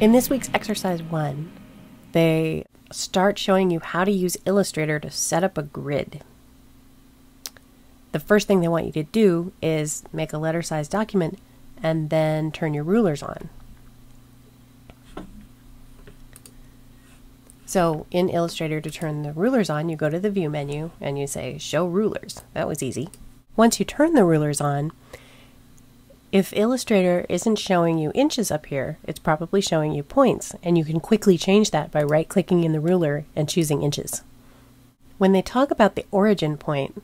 In this week's exercise 1, they start showing you how to use Illustrator to set up a grid. The first thing they want you to do is make a letter-sized document and then turn your rulers on. So in Illustrator, to turn the rulers on, you go to the View menu and you say Show Rulers. That was easy. Once you turn the rulers on, if Illustrator isn't showing you inches up here, it's probably showing you points, and you can quickly change that by right-clicking in the ruler and choosing inches. When they talk about the origin point,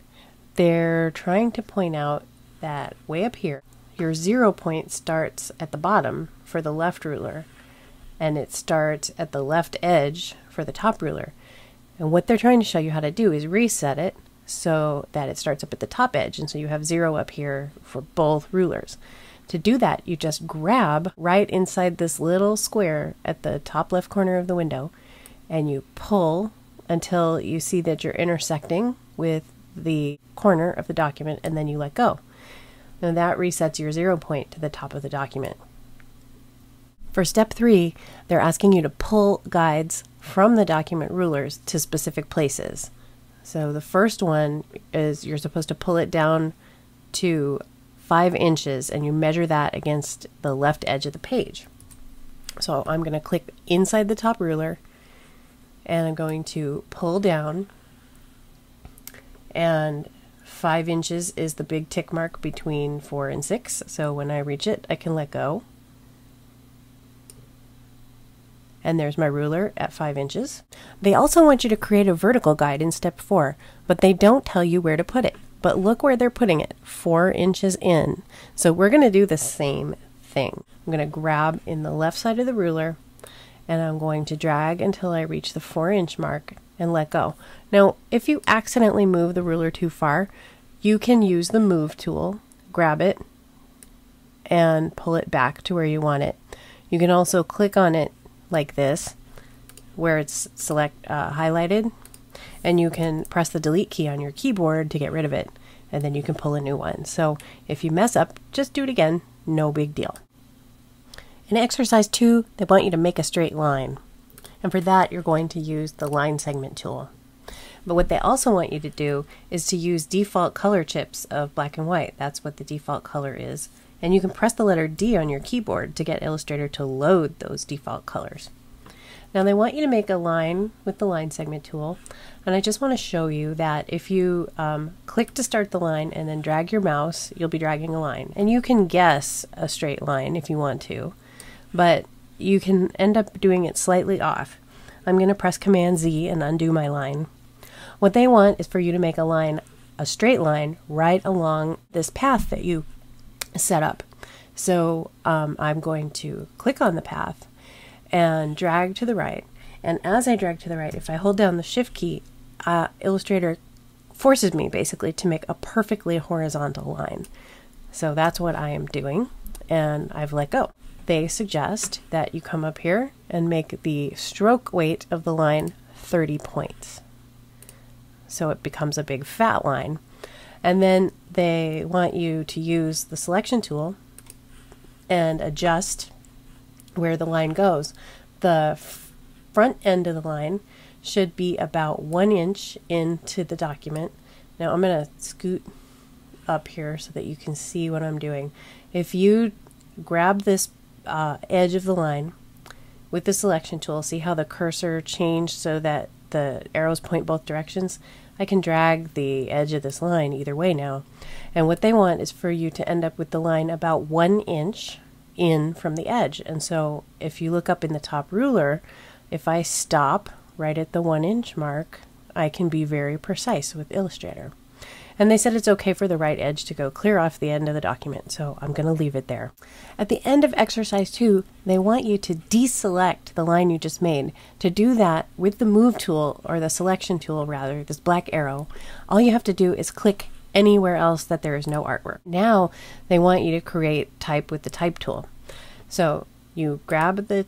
they're trying to point out that way up here, your 0 point starts at the bottom for the left ruler, and it starts at the left edge for the top ruler. And what they're trying to show you how to do is reset it so that it starts up at the top edge, and so you have 0 up here for both rulers. To do that, you just grab right inside this little square at the top left corner of the window, and you pull until you see that you're intersecting with the corner of the document, and then you let go. Now that resets your 0 point to the top of the document. For step 3, they're asking you to pull guides from the document rulers to specific places. So the first one is you're supposed to pull it down to 5 inches, and you measure that against the left edge of the page. So I'm going to click inside the top ruler, and I'm going to pull down, and 5 inches is the big tick mark between 4 and 6. So when I reach it, I can let go. And there's my ruler at 5 inches. They also want you to create a vertical guide in step 4, but they don't tell you where to put it. But look where they're putting it, 4 inches in. So we're going to do the same thing. I'm going to grab in the left side of the ruler, and I'm going to drag until I reach the 4-inch mark and let go. Now, if you accidentally move the ruler too far, you can use the Move tool, grab it, and pull it back to where you want it. You can also click on it like this, where it's highlighted, and you can press the delete key on your keyboard to get rid of it, and then you can pull a new one. So if you mess up, just do it again, no big deal. In exercise 2, they want you to make a straight line, and for that you're going to use the line segment tool. But what they also want you to do is to use default color chips of black and white. That's what the default color is. And you can press the letter D on your keyboard to get Illustrator to load those default colors. Now they want you to make a line with the line segment tool, and I just want to show you that if you click to start the line and then drag your mouse, you'll be dragging a line. And you can guess a straight line if you want to, but you can end up doing it slightly off. I'm going to press Command Z and undo my line. What they want is for you to make a line, a straight line, right along this path that you set up. So I'm going to click on the path and drag to the right. And as I drag to the right, if I hold down the Shift key, Illustrator forces me basically to make a perfectly horizontal line. So that's what I am doing, and I've let go. They suggest that you come up here and make the stroke weight of the line 30 points. So it becomes a big fat line. And then they want you to use the selection tool and adjust where the line goes. The front end of the line should be about 1 inch into the document. Now I'm going to scoot up here so that you can see what I'm doing. If you grab this edge of the line with the selection tool, see how the cursor changed so that the arrows point both directions? I can drag the edge of this line either way now. And what they want is for you to end up with the line about 1 inch in from the edge. And so if you look up in the top ruler, if I stop right at the 1 inch mark, I can be very precise with Illustrator. And they said it's okay for the right edge to go clear off the end of the document, so I'm going to leave it there. At the end of exercise 2, they want you to deselect the line you just made. To do that with the Move tool, or the selection tool rather, this black arrow, all you have to do is click anywhere else that there is no artwork. Now they want you to create type with the Type tool. So you grab the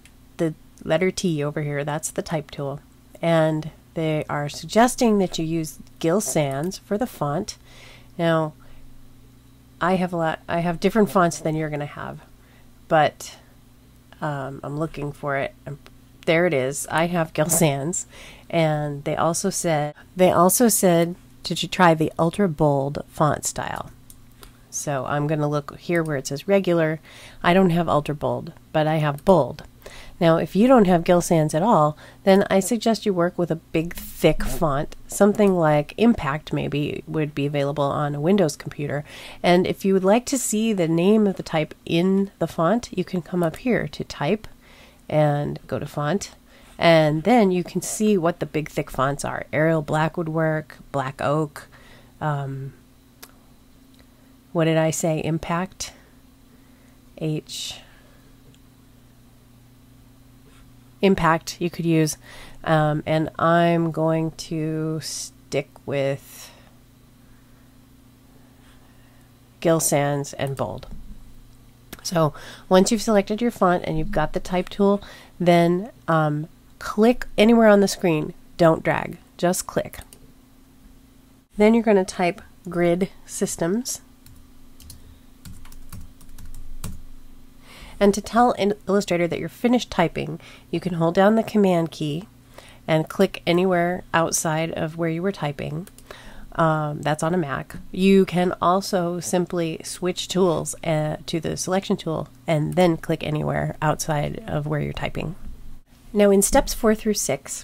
letter T over here, that's the Type tool, and they are suggesting that you use Gill Sans for the font. Now, I have different fonts than you're going to have, but I'm looking for it. There it is. I have Gill Sans, and they also said to try the ultra bold font style. So I'm going to look here where it says regular. I don't have ultra bold, but I have bold. Now, if you don't have Gill Sans at all, then I suggest you work with a big, thick font. Something like Impact maybe would be available on a Windows computer. And if you would like to see the name of the type in the font, you can come up here to Type and go to Font. And then you can see what the big, thick fonts are. Arial Black would work, Black Oak. What did I say? Impact. Impact you could use, and I'm going to stick with Gill Sans and bold. So once you've selected your font and you've got the type tool, then click anywhere on the screen. Don't drag, just click. Then you're going to type Grid Systems. And to tell Illustrator that you're finished typing, you can hold down the Command key and click anywhere outside of where you were typing. That's on a Mac. You can also simply switch tools to the selection tool and then click anywhere outside of where you're typing. Now in steps 4 through 6,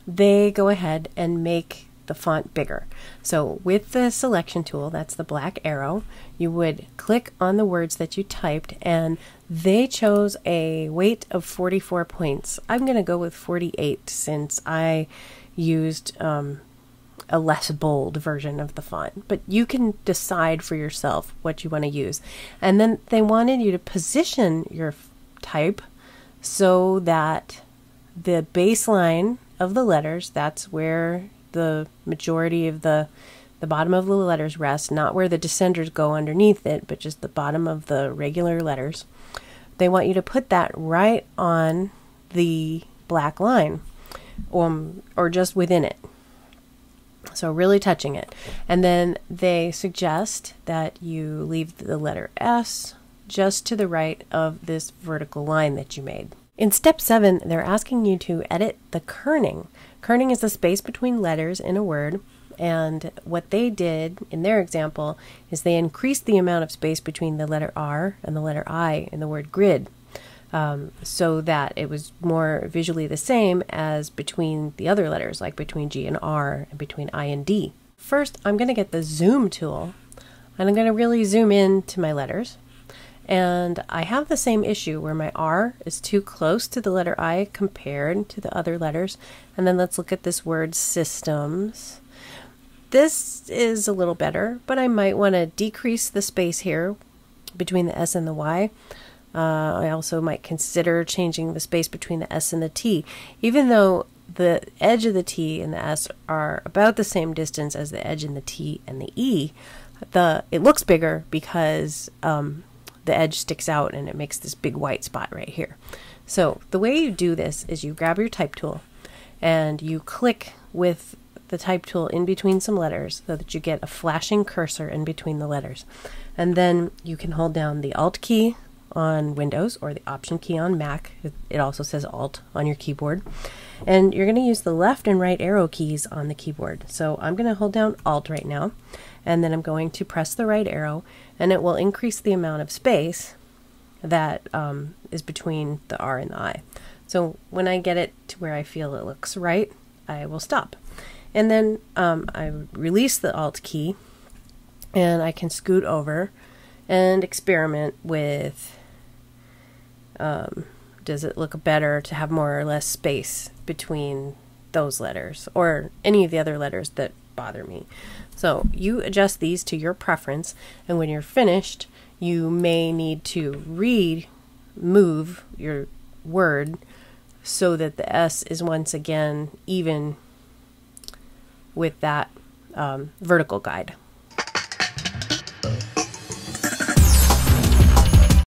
they go ahead and make the font bigger. So with the selection tool, that's the black arrow, you would click on the words that you typed, and they chose a weight of 44 points. I'm going to go with 48 since I used a less bold version of the font, but you can decide for yourself what you want to use. And then they wanted you to position your type so that the baseline of the letters, that's where the majority of the bottom of the letters rest, not where the descenders go underneath it, but just the bottom of the regular letters. They want you to put that right on the black line, or just within it. So really touching it. And then they suggest that you leave the letter S just to the right of this vertical line that you made. In step 7, they're asking you to edit the kerning. Kerning is the space between letters in a word, and what they did in their example is they increased the amount of space between the letter R and the letter I in the word grid, so that it was more visually the same as between the other letters, like between G and R and between I and D. First, I'm going to get the zoom tool, and I'm going to really zoom in to my letters. And I have the same issue where my R is too close to the letter I compared to the other letters. And then let's look at this word systems. This is a little better, but I might want to decrease the space here between the S and the Y. I also might consider changing the space between the S and the T. Even though the edge of the T and the S are about the same distance as the edge in the T and the E, it looks bigger because the edge sticks out and it makes this big white spot right here. So the way you do this is you grab your type tool and you click with the type tool in between some letters so that you get a flashing cursor in between the letters. And then you can hold down the Alt key on Windows or the Option key on Mac. It also says Alt on your keyboard. And you're going to use the left and right arrow keys on the keyboard. So I'm going to hold down Alt right now, and then I'm going to press the right arrow, and it will increase the amount of space that is between the R and the I. So when I get it to where I feel it looks right, I will stop. And then I release the Alt key, and I can scoot over and experiment with does it look better to have more or less space between those letters or any of the other letters that bother me. So you adjust these to your preference, and when you're finished, you may need to remove your word so that the S is once again even with that vertical guide.